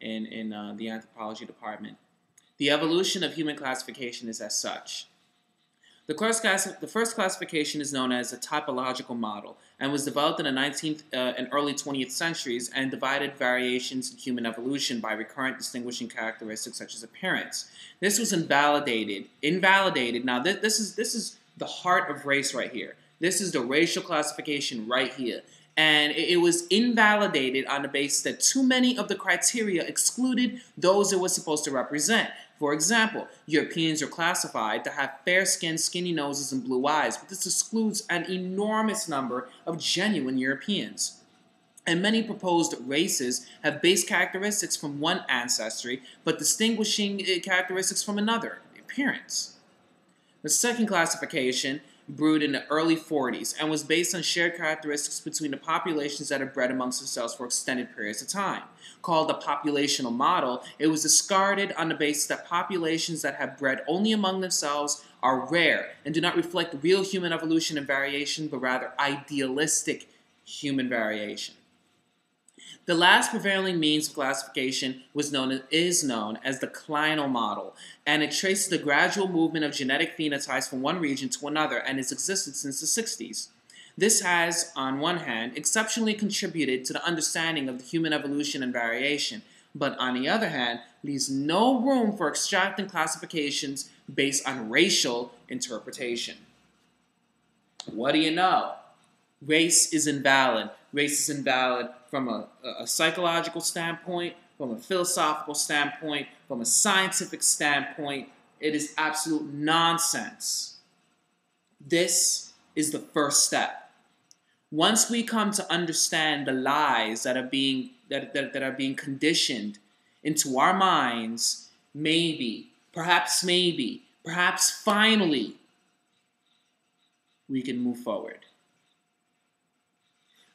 in the anthropology department. The evolution of human classification is as such. The first classification is known as a typological model and was developed in the 19th and early 20th centuries and divided variations in human evolution by recurrent distinguishing characteristics such as appearance. This was invalidated. Now, this is the heart of race right here. This is the racial classification right here. And it was invalidated on the basis that too many of the criteria excluded those it was supposed to represent. For example, Europeans are classified to have fair skin, skinny noses, and blue eyes, but this excludes an enormous number of genuine Europeans. And many proposed races have base characteristics from one ancestry, but distinguishing characteristics from another, appearance. The second classification brewed in the early 40s and was based on shared characteristics between the populations that have bred amongst themselves for extended periods of time. Called the populational model, it was discarded on the basis that populations that have bred only among themselves are rare and do not reflect real human evolution and variation, but rather idealistic human variation. The last prevailing means of classification is known as the clinal model, and it traces the gradual movement of genetic phenotypes from one region to another and has existed since the 60s. This has, on one hand, exceptionally contributed to the understanding of the human evolution and variation, but on the other hand, leaves no room for extracting classifications based on racial interpretation. What do you know? Race is invalid. Race is invalid from a psychological standpoint, from a philosophical standpoint, from a scientific standpoint. It is absolute nonsense. This is the first step. Once we come to understand the lies that are being conditioned into our minds, perhaps finally, we can move forward.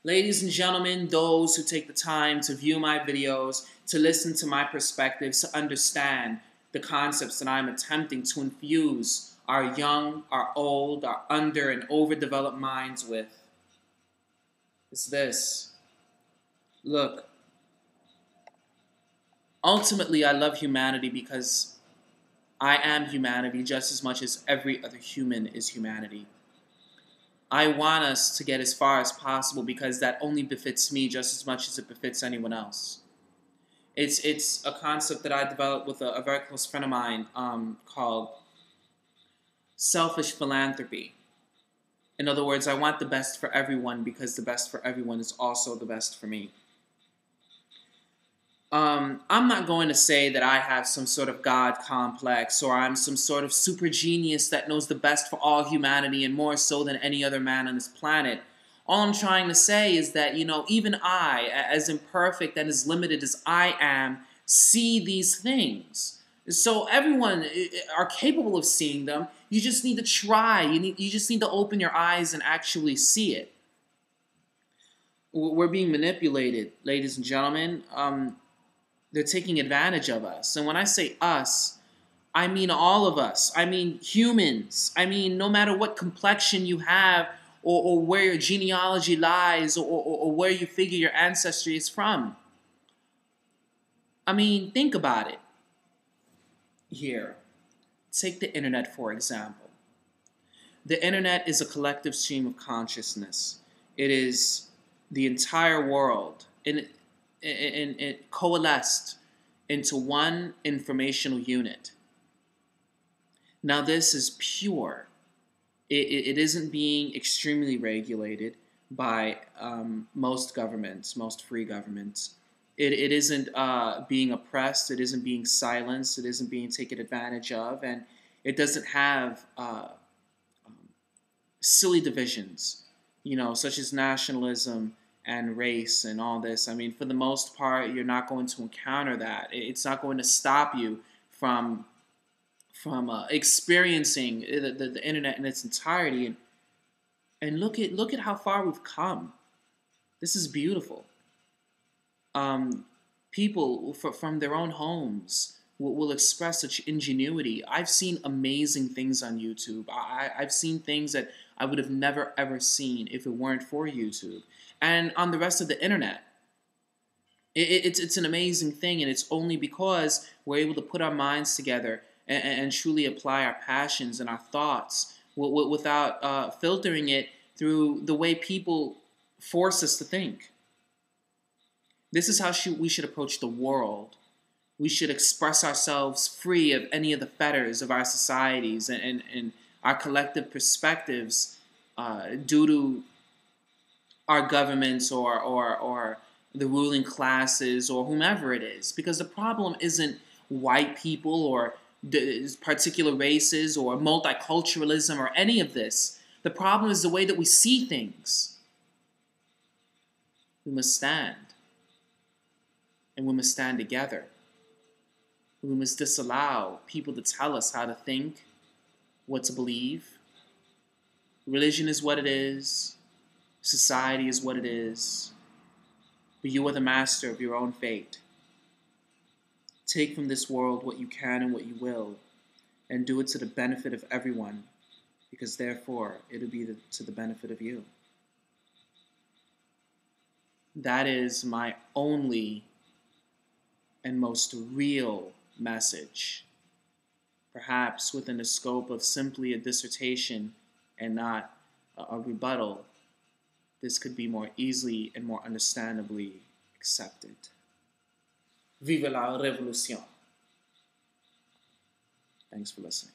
Ladies and gentlemen, those who take the time to view my videos, to listen to my perspectives, to understand the concepts that I'm attempting to infuse our young, our old, our under and overdeveloped minds with, it's this. Look, ultimately I love humanity because I am humanity just as much as every other human is humanity. I want us to get as far as possible because that only befits me just as much as it befits anyone else. It's a concept that I developed with a very close friend of mine called selfish philanthropy. In other words, I want the best for everyone because the best for everyone is also the best for me. I'm not going to say that I have some sort of God complex or I'm some sort of super genius that knows the best for all humanity and more so than any other man on this planet. All I'm trying to say is that, even I, as imperfect and as limited as I am, see these things. So everyone are capable of seeing them. You just need to try. You just need to open your eyes and actually see it. We're being manipulated, ladies and gentlemen. They're taking advantage of us. And when I say us, I mean all of us. I mean humans. I mean no matter what complexion you have or where your genealogy lies or where you figure your ancestry is from. I mean, think about it. Here, take the internet for example. The internet is a collective stream of consciousness. It is the entire world. And it coalesced into one informational unit. Now this is pure. It isn't being extremely regulated by most governments, most free governments. It isn't being oppressed. It isn't being silenced. It isn't being taken advantage of. And it doesn't have silly divisions, such as nationalism and race and all this. I mean, for the most part, you're not going to encounter that. It's not going to stop you from experiencing the internet in its entirety. And look at how far we've come. This is beautiful. People from their own homes will express such ingenuity. I've seen amazing things on YouTube. I've seen things that I would have never ever seen if it weren't for YouTube. And on the rest of the internet. It's an amazing thing, and it's only because we're able to put our minds together and truly apply our passions and our thoughts without filtering it through the way people force us to think. This is how we should approach the world. We should express ourselves free of any of the fetters of our societies and our collective perspectives due to our governments or the ruling classes or whomever it is. Because the problem isn't white people or particular races or multiculturalism or any of this. The problem is the way that we see things. We must stand. And we must stand together. We must disallow people to tell us how to think, what to believe. Religion is what it is. Society is what it is. But you are the master of your own fate. Take from this world what you can and what you will, and do it to the benefit of everyone, because therefore it'll be to the benefit of you. That is my only and most real message, perhaps within the scope of simply a dissertation and not a rebuttal. This could be more easily and more understandably accepted. Vive la révolution. Thanks for listening.